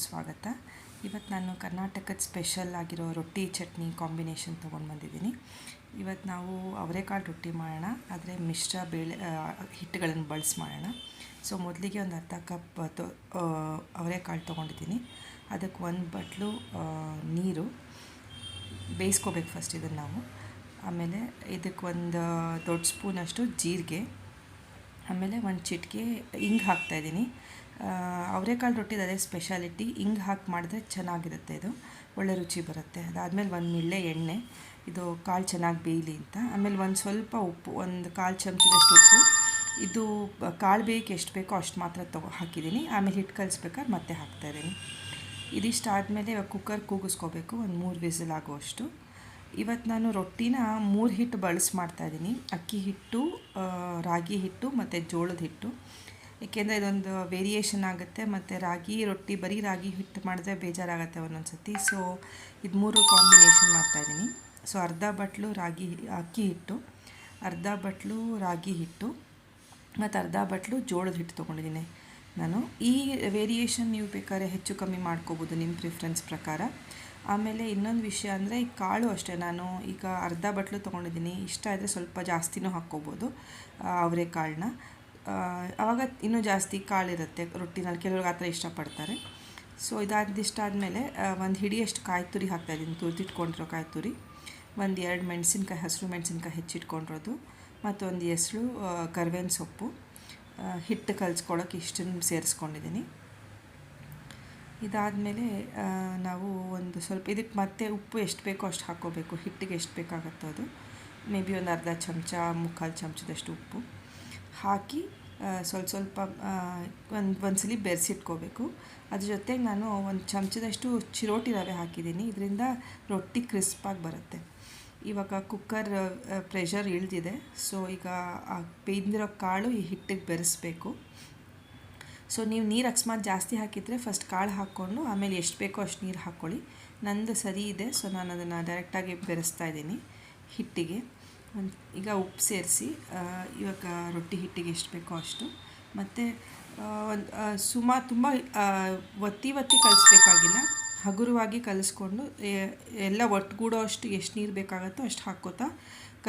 ಸ್ವಾಗತ. ಇವತ್ತು ನಾನು ಕರ್ನಾಟಕದ ಸ್ಪೆಷಲ್ ಆಗಿರೋ ರೊಟ್ಟಿ ಚಟ್ನಿ ಕಾಂಬಿನೇಷನ್ ತೊಗೊಂಡು ಬಂದಿದ್ದೀನಿ. ಇವತ್ತು ನಾವು ಅವರೆಕಾಳು ರೊಟ್ಟಿ ಮಾಡೋಣ, ಆದರೆ ಮಿಶ್ರ ಬೇಳೆ ಹಿಟ್ಟುಗಳನ್ನು ಬಳಸಿ ಮಾಡೋಣ. ಸೊ ಮೊದಲಿಗೆ ಒಂದು ಅರ್ಧ ಕಪ್ ಅವರೆಕಾಳು ತೊಗೊಂಡಿದ್ದೀನಿ. ಅದಕ್ಕೆ ಒಂದು ಬಟ್ಲು ನೀರು ಬೇಯಿಸ್ಕೋಬೇಕು ಫಸ್ಟ್ ಇದನ್ನು ನಾವು. ಆಮೇಲೆ ಇದಕ್ಕೆ ಒಂದು ದೊಡ್ಡ ಸ್ಪೂನಷ್ಟು ಜೀರಿಗೆ, ಆಮೇಲೆ ಒಂದು ಚಿಟಿಕೆ ಹಿಂಗೆ ಹಾಕ್ತಾಯಿದ್ದೀನಿ. ಅವರೆಕಾಳು ರೊಟ್ಟಿದು ಅದೇ ಸ್ಪೆಷಾಲಿಟಿ, ಹಿಂಗೆ ಹಾಕಿ ಮಾಡಿದ್ರೆ ಚೆನ್ನಾಗಿರುತ್ತೆ, ಇದು ಒಳ್ಳೆ ರುಚಿ ಬರುತ್ತೆ. ಅದಾದಮೇಲೆ ಒಂದು ಮಿಳ್ಳೆ ಎಣ್ಣೆ, ಇದು ಕಾಳು ಚೆನ್ನಾಗಿ ಬೇಯಲಿ ಅಂತ. ಆಮೇಲೆ ಒಂದು ಸ್ವಲ್ಪ ಉಪ್ಪು, ಒಂದು ಕಾಲು ಚಮಚದಷ್ಟು ಉಪ್ಪು. ಇದು ಕಾಳು ಬೇಯಕ್ಕೆ ಎಷ್ಟು ಬೇಕೋ ಅಷ್ಟು ಮಾತ್ರ ಹಾಕಿದ್ದೀನಿ. ಆಮೇಲೆ ಹಿಟ್ಟು ಕಲಿಸ್ಬೇಕಾದ್ರೆ ಮತ್ತೆ ಹಾಕ್ತಾಯಿದ್ದೀನಿ. ಇದಿಷ್ಟು ಆದಮೇಲೆ ಇವಾಗ ಕುಕ್ಕರ್ ಕೂಗಿಸ್ಕೋಬೇಕು, ಒಂದು 3 ವಿಸಿಲ್ ಆಗುವಷ್ಟು. ಇವತ್ತು ನಾನು ರೊಟ್ಟಿನ 3 ಹಿಟ್ಟು ಬಳಸಿ ಮಾಡ್ತಾಯಿದ್ದೀನಿ. ಅಕ್ಕಿ ಹಿಟ್ಟು, ರಾಗಿ ಹಿಟ್ಟು ಮತ್ತು ಜೋಳದ ಹಿಟ್ಟು. ಏಕೆಂದರೆ ಇದೊಂದು ವೇರಿಯೇಷನ್ ಆಗುತ್ತೆ, ಮತ್ತು ರಾಗಿ ರೊಟ್ಟಿ ಬರೀ ರಾಗಿ ಹಿಟ್ಟು ಮಾಡಿದ್ರೆ ಬೇಜಾರಾಗುತ್ತೆ ಒಂದೊಂದು ಸತಿ. ಸೊ ಇದು 3 ಕಾಂಬಿನೇಷನ್ ಮಾಡ್ತಾಯಿದ್ದೀನಿ. ಸೊ ಅರ್ಧ ಬಟ್ಲು ಅಕ್ಕಿ ಹಿಟ್ಟು, ಅರ್ಧ ಬಟ್ಲು ರಾಗಿ ಹಿಟ್ಟು ಮತ್ತು ಅರ್ಧ ಬಟ್ಲು ಜೋಳದ ಹಿಟ್ಟು ತೊಗೊಂಡಿದ್ದೀನಿ ನಾನು. ಈ ವೇರಿಯೇಷನ್ ನೀವು ಬೇಕಾದ್ರೆ ಹೆಚ್ಚು ಕಮ್ಮಿ ಮಾಡ್ಕೋಬೋದು ನಿಮ್ಮ ಪ್ರಿಫರೆನ್ಸ್ ಪ್ರಕಾರ. ಆಮೇಲೆ ಇನ್ನೊಂದು ವಿಷಯ ಅಂದರೆ ಈ ಕಾಳು ಅಷ್ಟೇ, ನಾನು ಈಗ ಅರ್ಧ ಬಟ್ಲು ತೊಗೊಂಡಿದ್ದೀನಿ. ಇಷ್ಟ ಆದರೆ ಸ್ವಲ್ಪ ಜಾಸ್ತಿನೂ ಹಾಕ್ಕೋಬೋದು ಅವರೆಕಾಳನ್ನ, ಆವಾಗ ಇನ್ನೂ ಜಾಸ್ತಿ ಕಾಳಿರುತ್ತೆ ರೊಟ್ಟಿನಲ್ಲಿ. ಕೆಲವ್ರಿಗೆ ಆ ಥರ ಇಷ್ಟಪಡ್ತಾರೆ. ಸೊ ಇಷ್ಟಾದಮೇಲೆ ಒಂದು ಹಿಡಿಯಷ್ಟು ಕಾಯಿ ತುರಿ ಹಾಕ್ತಾಯಿದ್ದೀನಿ, ತುರಿದಿಟ್ಕೊಂಡಿರೋ ಕಾಯಿ ತುರಿ. ಒಂದು 2 ಮೆಣಸಿನ್ಕಾಯಿ, ಹಸಿರು ಮೆಣಸಿನ್ಕಾಯಿ ಹೆಚ್ಚಿಟ್ಕೊಂಡಿರೋದು, ಮತ್ತು ಒಂದು ಹೆಸರು ಕರಿಬೇವಿನ ಸೊಪ್ಪು. ಹಿಟ್ಟು ಕಲಿಸ್ಕೊಳ್ಳೋಕೆ ಇಷ್ಟನ್ನು ಸೇರಿಸ್ಕೊಂಡಿದ್ದೀನಿ. ಇದಾದಮೇಲೆ ನಾವು ಒಂದು ಸ್ವಲ್ಪ ಇದಕ್ಕೆ ಮತ್ತೆ ಉಪ್ಪು ಎಷ್ಟು ಬೇಕೋ ಅಷ್ಟು ಹಾಕ್ಕೋಬೇಕು. ಹಿಟ್ಟಿಗೆ ಎಷ್ಟು ಬೇಕಾಗುತ್ತೋ ಅದು, ಮೇ ಬಿ ಒಂದು ಅರ್ಧ ಚಮಚ, ಮುಕ್ಕಾಲು ಚಮಚದಷ್ಟು ಉಪ್ಪು ಹಾಕಿ ಸ್ವಲ್ಪ ಒಂದ್ಸಲಿ ಬೆರೆಸಿಟ್ಕೋಬೇಕು. ಅದ್ರ ಜೊತೆಗೆ ನಾನು ಒಂದು ಚಮಚದಷ್ಟು ಚಿರೋಟಿ ರವೆ ಹಾಕಿದ್ದೀನಿ. ಇದರಿಂದ ರೊಟ್ಟಿ ಕ್ರಿಸ್ಪಾಗಿ ಬರುತ್ತೆ. ಇವಾಗ ಕುಕ್ಕರ್ ಪ್ರೆಷರ್ ಇಳಿದಿದೆ. ಸೊ ಈಗ ಬೇಯ್ದಿರೋ ಕಾಳು ಈ ಹಿಟ್ಟಿಗೆ ಬೆರೆಸ್ಬೇಕು. ಸೊ ನೀವು ನೀರು ಅಕಸ್ಮಾತ್ ಜಾಸ್ತಿ ಹಾಕಿದರೆ ಫಸ್ಟ್ ಕಾಳು ಹಾಕ್ಕೊಂಡು ಆಮೇಲೆ ಎಷ್ಟು ಬೇಕೋ ಅಷ್ಟು ನೀರು ಹಾಕ್ಕೊಳ್ಳಿ. ನಂದು ಸರಿ ಇದೆ, ಸೊ ನಾನು ಅದನ್ನು ಡೈರೆಕ್ಟಾಗಿ ಬೆರೆಸ್ತಾ ಇದ್ದೀನಿ ಹಿಟ್ಟಿಗೆ. ಈಗ ಉಪ್ಪು ಸೇರಿಸಿ ಇವಾಗ ರೊಟ್ಟಿ ಹಿಟ್ಟಿಗೆ ಎಷ್ಟು ಬೇಕೋ ಅಷ್ಟು, ಮತ್ತು ಒಂದು ತುಂಬ ಒತ್ತಿ ಕಲಿಸ್ಬೇಕಾಗಿಲ್ಲ, ಹಗುರವಾಗಿ ಕಲಿಸ್ಕೊಂಡು ಎಲ್ಲ ಒಟ್ಟುಗೂಡೋ ಅಷ್ಟು ಎಷ್ಟು ನೀರು ಬೇಕಾಗುತ್ತೋ ಅಷ್ಟು ಹಾಕ್ಕೋತಾ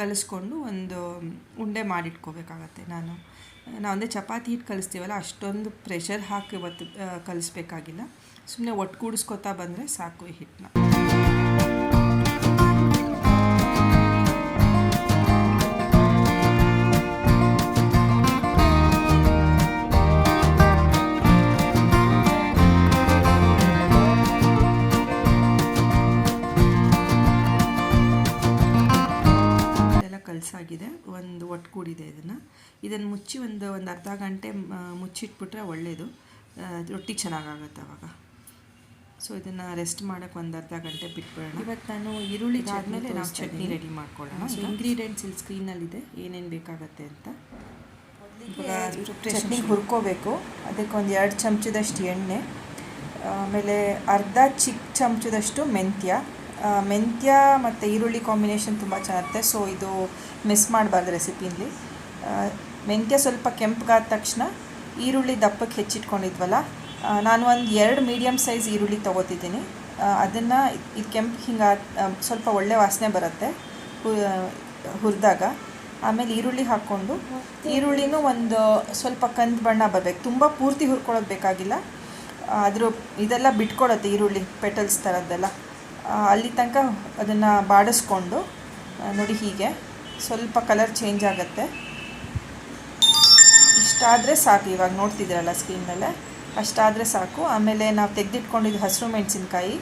ಕಲಿಸ್ಕೊಂಡು ಒಂದು ಉಂಡೆ ಮಾಡಿಟ್ಕೋಬೇಕಾಗತ್ತೆ. ನಾವು ಒಂದೇ ಚಪಾತಿ ಹಿಟ್ಟು ಕಲಿಸ್ತೀವಲ್ಲ, ಅಷ್ಟೊಂದು ಪ್ರೆಷರ್ ಹಾಕಿ ಕಲಿಸ್ಬೇಕಾಗಿಲ್ಲ. ಸುಮ್ಮನೆ ಒಟ್ಟುಗೂಡಿಸ್ಕೋತಾ ಬಂದರೆ ಸಾಕು ಈ ಹಿಟ್ಟನ್ನ. ಕಲಸಾಗಿದೆ, ಒಂದು ಒಟ್ಟುಗೂಡಿದೆ. ಇದನ್ನು ಮುಚ್ಚಿ ಒಂದು ಅರ್ಧ ಗಂಟೆ ಮುಚ್ಚಿಟ್ಬಿಟ್ರೆ ಒಳ್ಳೆಯದು, ರೊಟ್ಟಿ ಚೆನ್ನಾಗಾಗುತ್ತೆ ಅವಾಗ. ಸೊ ಇದನ್ನು ರೆಸ್ಟ್ ಮಾಡೋಕ್ಕೆ ಒಂದು ಅರ್ಧ ಗಂಟೆ ಬಿಟ್ಬಿಡೋಣ. ಇವತ್ತು ನಾನು ಈರುಳ್ಳಿ ಆದಮೇಲೆ ನಾವು ಚಟ್ನಿ ರೆಡಿ ಮಾಡ್ಕೊಳ್ಳೋಣ. ಸೊ ಇಂಗ್ರೀಡಿಯೆಂಟ್ಸ್ ಇಲ್ಲಿ ಸ್ಕ್ರೀನಲ್ಲಿದೆ, ಏನೇನು ಬೇಕಾಗತ್ತೆ ಅಂತ. ಚಟ್ನಿ ಹುರ್ಕೋಬೇಕು. ಅದಕ್ಕೆ ಒಂದು 2 ಚಮಚದಷ್ಟು ಎಣ್ಣೆ, ಆಮೇಲೆ ಅರ್ಧ ಚಿಕ್ಕ ಚಮಚದಷ್ಟು ಮೆಂತ್ಯ ಮತ್ತು ಈರುಳ್ಳಿ ಕಾಂಬಿನೇಷನ್ ತುಂಬ ಚೆನ್ನಾಗಿರುತ್ತೆ. ಸೊ ಇದು ಮಿಸ್ ಮಾಡಬಾರ್ದು ರೆಸಿಪಿಲಿ. ಮೆಂತ್ಯ ಸ್ವಲ್ಪ ಕೆಂಪಗಾದ ತಕ್ಷಣ ಈರುಳ್ಳಿ ದಪ್ಪಕ್ಕೆ ಹೆಚ್ಚಿಟ್ಕೊಂಡಿದ್ವಲ್ಲ, ನಾನು ಒಂದು 2 ಮೀಡಿಯಮ್ ಸೈಜ್ ಈರುಳ್ಳಿ ತೊಗೋತಿದ್ದೀನಿ. ಅದನ್ನು ಇದು ಕೆಂಪು ಹಿಂಗೆ ಸ್ವಲ್ಪ ಒಳ್ಳೆ ವಾಸನೆ ಬರುತ್ತೆ ಹುರಿದಾಗ. ಆಮೇಲೆ ಈರುಳ್ಳಿ ಹಾಕ್ಕೊಂಡು, ಈರುಳ್ಳಿನೂ ಒಂದು ಸ್ವಲ್ಪ ಕಂದು ಬಣ್ಣ ಬರಬೇಕು, ತುಂಬ ಪೂರ್ತಿ ಹುರ್ಕೊಳ್ಳೋದು ಬೇಕಾಗಿಲ್ಲ. ಇದೆಲ್ಲ ಬಿಟ್ಕೊಡುತ್ತೆ ಈರುಳ್ಳಿ ಪೆಟಲ್ಸ್ ಥರದ್ದೆಲ್ಲ. ಅಲ್ಲಿ ತನಕ ಅದನ್ನು ಬಾಡಿಸ್ಕೊಂಡು ನೋಡಿ, ಹೀಗೆ ಸ್ವಲ್ಪ ಕಲರ್ ಚೇಂಜ್ ಆಗುತ್ತೆ. ಇಷ್ಟಾದರೆ ಸಾಕು. ಇವಾಗ ನೋಡ್ತಿದ್ದೀರಲ್ಲ ಸ್ಕ್ರೀನ್ ಮೇಲೆ, ಅಷ್ಟಾದರೆ ಸಾಕು. ಆಮೇಲೆ ನಾವು ತೆಗೆದಿಟ್ಕೊಂಡಿದ್ದು ಹಸಿರು ಮೆಣಸಿನ್ಕಾಯಿ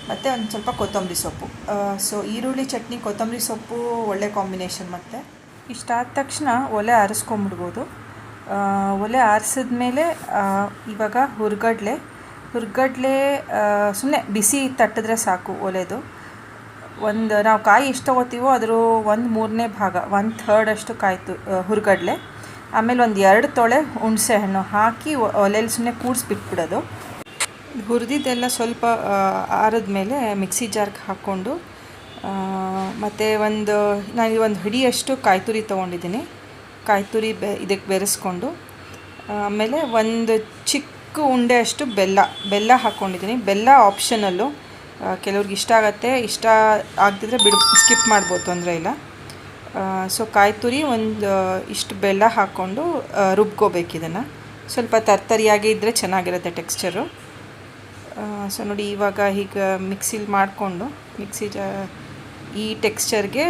ಮತ್ತು ಒಂದು ಸ್ವಲ್ಪ ಕೊತ್ತಂಬರಿ ಸೊಪ್ಪು. ಸೊ ಈರುಳ್ಳಿ ಚಟ್ನಿ ಕೊತ್ತಂಬರಿ ಸೊಪ್ಪು ಒಳ್ಳೆ ಕಾಂಬಿನೇಷನ್. ಮತ್ತು ಇಷ್ಟಾದ ತಕ್ಷಣ ಒಲೆ ಆರಿಸ್ಕೊಂಬಿಡ್ಬೋದು. ಒಲೆ ಆರಿಸಿದ್ಮೇಲೆ ಇವಾಗ ಹುರ್ಗಡ್ಲೆ ಸುಮ್ಮನೆ ಬಿಸಿ ತಟ್ಟಿದ್ರೆ ಸಾಕು ಒಲೆದು. ನಾವು ಕಾಯಿ ಎಷ್ಟು ತೊಗೋತೀವೋ ಅದ್ರ 1/3 ಭಾಗ, 1/3 ಅಷ್ಟು ಹುರ್ಗಡ್ಲೆ, ಆಮೇಲೆ ಒಂದು 2 ತೊಳೆ ಹುಣಸೆ ಹಣ್ಣು ಹಾಕಿ ಒಲೆಯಲ್ಲಿ ಸುಮ್ಮನೆ ಕೂಡಿಸ್ಬಿಟ್ಬಿಡೋದು. ಹುರಿದಿದ್ದೆಲ್ಲ ಸ್ವಲ್ಪ ಆರಿದ್ಮೇಲೆ ಮಿಕ್ಸಿ ಜಾರ್ಗೆ ಹಾಕ್ಕೊಂಡು, ಮತ್ತು ನಾನು ಒಂದು ಹಿಡಿಯಷ್ಟು ಕಾಯಿ ತುರಿ ತೊಗೊಂಡಿದ್ದೀನಿ. ಕಾಯಿ ತುರಿ ಇದಕ್ಕೆ ಬೆರೆಸ್ಕೊಂಡು, ಆಮೇಲೆ ಒಂದು ಚಿಕ್ಕ ಚಿಕ್ಕ ಉಂಡೆ ಅಷ್ಟು ಬೆಲ್ಲ ಹಾಕ್ಕೊಂಡಿದ್ದೀನಿ. ಬೆಲ್ಲ ಆಪ್ಷನಲ್ಲು, ಕೆಲವ್ರಿಗೆ ಇಷ್ಟ ಆಗುತ್ತೆ, ಇಷ್ಟ ಆಗದಿದ್ರೆ ಸ್ಕಿಪ್ ಮಾಡ್ಬೋದು, ತೊಂದರೆ ಇಲ್ಲ. ಸೊ ಕಾಯಿ ತುರಿ ಒಂದು ಇಷ್ಟು ಬೆಲ್ಲ ಹಾಕ್ಕೊಂಡು ರುಬ್ಕೋಬೇಕು. ಇದನ್ನು ಸ್ವಲ್ಪ ತರ್ತರಿಯಾಗಿ ಇದ್ದರೆ ಚೆನ್ನಾಗಿರುತ್ತೆ ಟೆಕ್ಸ್ಚರು. ಸೊ ನೋಡಿ, ಇವಾಗ ಹೀಗೆ ಮಿಕ್ಸಿಲಿ ಮಾಡಿಕೊಂಡು ಈ ಟೆಕ್ಸ್ಚರ್ಗೆ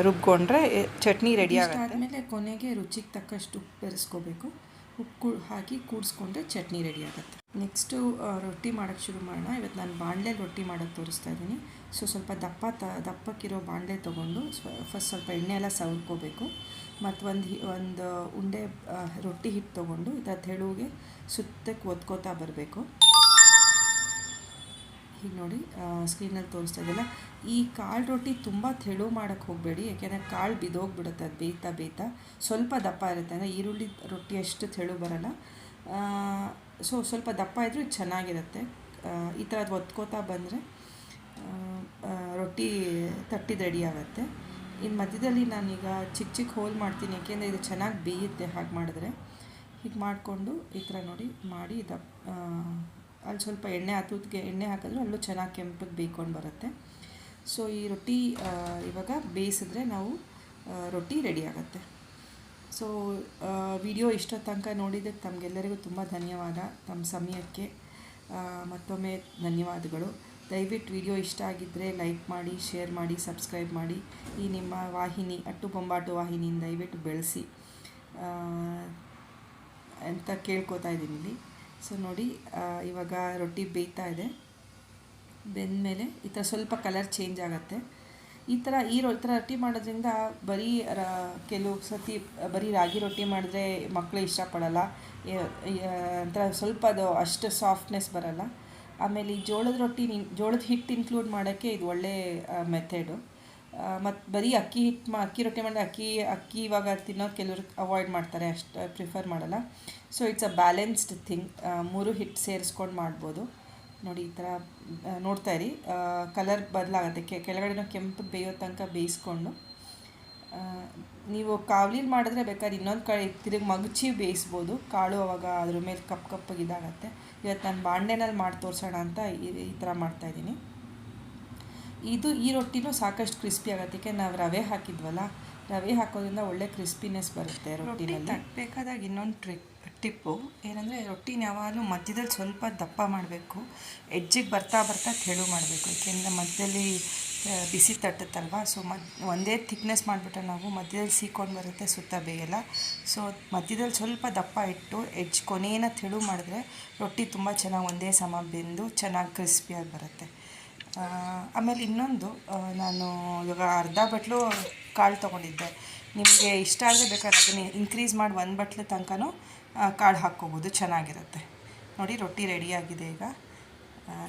ರುಬ್ಕೊಂಡ್ರೆ ಚಟ್ನಿ ರೆಡಿ ಆಗುತ್ತೆ. ಆದಮೇಲೆ ಕೊನೆಗೆ ರುಚಿಗೆ ತಕ್ಕಷ್ಟು ಉಪ್ಪು ಬೆರೆಸ್ಕೋಬೇಕು. ಉಪ್ಪು ಹಾಕಿ ಕೂಡಿಸ್ಕೊಂಡ್ರೆ ಚಟ್ನಿ ರೆಡಿ ಆಗುತ್ತೆ. ನೆಕ್ಸ್ಟು ರೊಟ್ಟಿ ಮಾಡೋಕ್ಕೆ ಶುರು ಮಾಡೋಣ. ಇವತ್ತು ನಾನು ಬಾಣಲೆ ರೊಟ್ಟಿ ಮಾಡೋಕ್ಕೆ ತೋರಿಸ್ತಾ ಇದ್ದೀನಿ. ಸೊ ಸ್ವಲ್ಪ ದಪ್ಪಕ್ಕಿರೋ ಬಾಣಲೆ ತೊಗೊಂಡು ಫಸ್ಟ್ ಸ್ವಲ್ಪ ಎಣ್ಣೆ ಎಲ್ಲ ಸವರ್ಕೋಬೇಕು. ಮತ್ತು ಒಂದು ಉಂಡೆ ರೊಟ್ಟಿ ಹಿಟ್ಟು ತೊಗೊಂಡು ಇದರ ತೆಳುಗೆ ಸುತ್ತಕ್ಕೆ ಒದ್ಕೋತಾ ಬರಬೇಕು. ಹೀಗೆ ನೋಡಿ ಸ್ಕ್ರೀನಲ್ಲಿ ತೋರಿಸ್ತಾ ಇದೆಯಲ್ಲ, ಈ ಕಾಳು ರೊಟ್ಟಿ ತುಂಬ ತೆಳು ಮಾಡೋಕ್ಕೆ ಹೋಗಬೇಡಿ, ಯಾಕೆಂದರೆ ಕಾಳು ಬಿದ್ದೋಗ್ಬಿಡುತ್ತೆ. ಅದು ಬೇಯ್ತಾ ಸ್ವಲ್ಪ ದಪ್ಪ ಇರುತ್ತೆ. ಅಂದರೆ ಈರುಳ್ಳಿ ರೊಟ್ಟಿ ಅಷ್ಟು ತೆಳು ಬರೋಲ್ಲ. ಸೊ ಸ್ವಲ್ಪ ದಪ್ಪ ಇದ್ದರೂ ಚೆನ್ನಾಗಿರುತ್ತೆ. ಈ ಥರದ್ದು ಒತ್ಕೋತಾ ಬಂದರೆ ರೊಟ್ಟಿ ತಟ್ಟಿದ ರೆಡಿ ಆಗುತ್ತೆ. ಇನ್ನು ಮಧ್ಯದಲ್ಲಿ ನಾನೀಗ ಚಿಕ್ಕ ಹೋಲ್ ಮಾಡ್ತೀನಿ, ಯಾಕೆಂದರೆ ಇದು ಚೆನ್ನಾಗಿ ಬೇಯುತ್ತೆ ಹಾಗೆ ಮಾಡಿದ್ರೆ. ಹೀಗೆ ಮಾಡಿಕೊಂಡು ಈ ಥರ ನೋಡಿ ಮಾಡಿ ಅಲ್ಲಿ ಸ್ವಲ್ಪ ಎಣ್ಣೆ ಹಾಕಿದ್ರೆ ಅಲ್ಲೂ ಚೆನ್ನಾಗಿ ಕೆಂಪಗೆ ಬೇಯ್ಕೊಂಡು ಬರುತ್ತೆ. ಸೊ ಈ ರೊಟ್ಟಿ ಇವಾಗ ಬೇಯಿಸಿದ್ರೆ ನಾವು ರೊಟ್ಟಿ ರೆಡಿ ಆಗುತ್ತೆ. ಸೊ ವಿಡಿಯೋ ಇಷ್ಟೋ ತನಕ ನೋಡಿದ್ದಕ್ಕೆ ತಮಗೆಲ್ಲರಿಗೂ ತುಂಬ ಧನ್ಯವಾದ. ತಮ್ಮ ಸಮಯಕ್ಕೆ ಮತ್ತೊಮ್ಮೆ ಧನ್ಯವಾದಗಳು. ದಯವಿಟ್ಟು ವಿಡಿಯೋ ಇಷ್ಟ ಆಗಿದ್ದರೆ ಲೈಕ್ ಮಾಡಿ, ಶೇರ್ ಮಾಡಿ, ಸಬ್ಸ್ಕ್ರೈಬ್ ಮಾಡಿ. ಈ ನಿಮ್ಮ ವಾಹಿನಿ ಅಟ್ಟು ಬೊಂಬಾಟು ವಾಹಿನಿಯಿಂದ ದಯವಿಟ್ಟು ಬೆಳೆಸಿ ಅಂತ ಕೇಳ್ಕೊತಾ ಇದ್ದೀನಿ ಇಲ್ಲಿ. ಸೊ ನೋಡಿ, ಇವಾಗ ರೊಟ್ಟಿ ಬೇಯ್ತಾ ಇದೆ. ಬೆಂದಮೇಲೆ ಈ ಥರ ಸ್ವಲ್ಪ ಕಲರ್ ಚೇಂಜ್ ಆಗುತ್ತೆ. ಈ ಥರ ರೊಟ್ಟಿ ಮಾಡೋದ್ರಿಂದ ಕೆಲವು ಸತಿ ಬರೀ ರಾಗಿ ರೊಟ್ಟಿ ಮಾಡಿದ್ರೆ ಮಕ್ಕಳು ಇಷ್ಟಪಡಲ್ಲ. ಒಂಥರ ಸ್ವಲ್ಪ ಅದು ಅಷ್ಟು ಸಾಫ್ಟ್ನೆಸ್ ಬರಲ್ಲ. ಆಮೇಲೆ ಈ ಜೋಳದ ಹಿಟ್ಟು ಇನ್ಕ್ಲೂಡ್ ಮಾಡೋಕ್ಕೆ ಇದು ಒಳ್ಳೆ ಮೆಥಡು. ಮತ್ತು ಬರೀ ಅಕ್ಕಿ ರೊಟ್ಟಿ ಮಾಡಿದ್ರೆ ಅಕ್ಕಿ ಇವಾಗ ತಿನ್ನೋದು ಕೆಲವರು ಅವಾಯ್ಡ್ ಮಾಡ್ತಾರೆ, ಅಷ್ಟು ಪ್ರಿಫರ್ ಮಾಡಲ್ಲ. So it's a balanced thing. 3 ಹಿಟ್ಟು ಸೇರಿಸ್ಕೊಂಡು ಮಾಡ್ಬೋದು. ನೋಡಿ, ಈ ಥರ ನೋಡ್ತಾ ಇರಿ, ಕಲರ್ ಬದಲಾಗುತ್ತೆ. ಕೆಳಗಡೆನೂ ಕೆಂಪು ಬೇಯೋ ತನಕ ಬೇಯಿಸ್ಕೊಂಡು, ನೀವು ಕಾವ್ಲಿಲಿ ಮಾಡಿದ್ರೆ ಬೇಕಾದ್ರೆ ಇನ್ನೊಂದು ಕಡೆ ತಿರುಗಿ ಮಗುಚಿ ಬೇಯಿಸ್ಬೋದು. ಕಾಳು ಅವಾಗ ಅದ್ರ ಮೇಲೆ ಕಪ್ಪಗೆ ಇದಾಗತ್ತೆ. ಇವತ್ತು ನಾನು ಬಾಣಲೆನಲ್ಲಿ ಮಾಡಿ ತೋರಿಸೋಣ ಅಂತ ಈ ಥರ ಮಾಡ್ತಾಯಿದ್ದೀನಿ. ಈ ರೊಟ್ಟಿನೂ ಸಾಕಷ್ಟು ಕ್ರಿಸ್ಪಿ ಆಗುತ್ತೆ, ಏಕೆ ನಾವು ರವೆ ಹಾಕಿದ್ವಲ್ಲ, ರವೆ ಹಾಕೋದ್ರಿಂದ ಒಳ್ಳೆ ಕ್ರಿಸ್ಪಿನೆಸ್ ಬರುತ್ತೆ ರೊಟ್ಟಿನಲ್ಲಿ. ಬೇಕಾದಾಗ ಇನ್ನೊಂದು ಟಿಪ್ಪು ಏನಂದರೆ, ರೊಟ್ಟಿನ ಯಾವಾಗಲೂ ಮಧ್ಯದಲ್ಲಿ ಸ್ವಲ್ಪ ದಪ್ಪ ಮಾಡಬೇಕು, ಎಡ್ಜಿಗೆ ಬರ್ತಾ ತೆಳು ಮಾಡಬೇಕು. ಏಕೆಂದರೆ ಮಧ್ಯದಲ್ಲಿ ಬಿಸಿ ತಟ್ಟುತ್ತಲ್ವ. ಸೊ ಒಂದೇ ಥಿಕ್ನೆಸ್ ಮಾಡಿಬಿಟ್ರೆ ನಾವು ಮಧ್ಯದಲ್ಲಿ ಸೀಕೊಂಡು ಬರುತ್ತೆ, ಸುತ್ತ ಬೇಯಲ್ಲ. ಸೊ ಮಧ್ಯದಲ್ಲಿ ಸ್ವಲ್ಪ ದಪ್ಪ ಇಟ್ಟು ಎಡ್ಜ್ ಕೊನೆಯ ತೆಳು ಮಾಡಿದ್ರೆ ರೊಟ್ಟಿ ತುಂಬ ಚೆನ್ನಾಗಿ ಒಂದೇ ಸಮ ಬೆಂದು ಚೆನ್ನಾಗಿ ಕ್ರಿಸ್ಪಿಯಾಗಿ ಬರುತ್ತೆ. ಆಮೇಲೆ ಇನ್ನೊಂದು, ನಾನು ಇವಾಗ ಅರ್ಧ ಬಟ್ಲು ಕಾಳು ತೊಗೊಂಡಿದ್ದೆ. ನಿಮಗೆ ಇಷ್ಟ ಆದರೆ ಬೇಕಾದ್ರೆ ಅದನ್ನು ಇನ್ಕ್ರೀಸ್ ಮಾಡಿ 1 ಬಟ್ಲು ತನಕನೂ ಕಾಳು ಹಾಕ್ಕೋಬೋದು, ಚೆನ್ನಾಗಿರುತ್ತೆ. ನೋಡಿ, ರೊಟ್ಟಿ ರೆಡಿಯಾಗಿದೆ. ಈಗ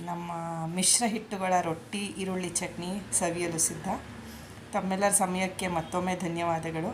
ನಮ್ಮ ಮಿಶ್ರ ಹಿಟ್ಟುಗಳ ರೊಟ್ಟಿ ಈರುಳ್ಳಿ ಚಟ್ನಿ ಸವಿಯಲು ಸಿದ್ಧ. ತಮ್ಮೆಲ್ಲರ ಸಮಯಕ್ಕೆ ಮತ್ತೊಮ್ಮೆ ಧನ್ಯವಾದಗಳು.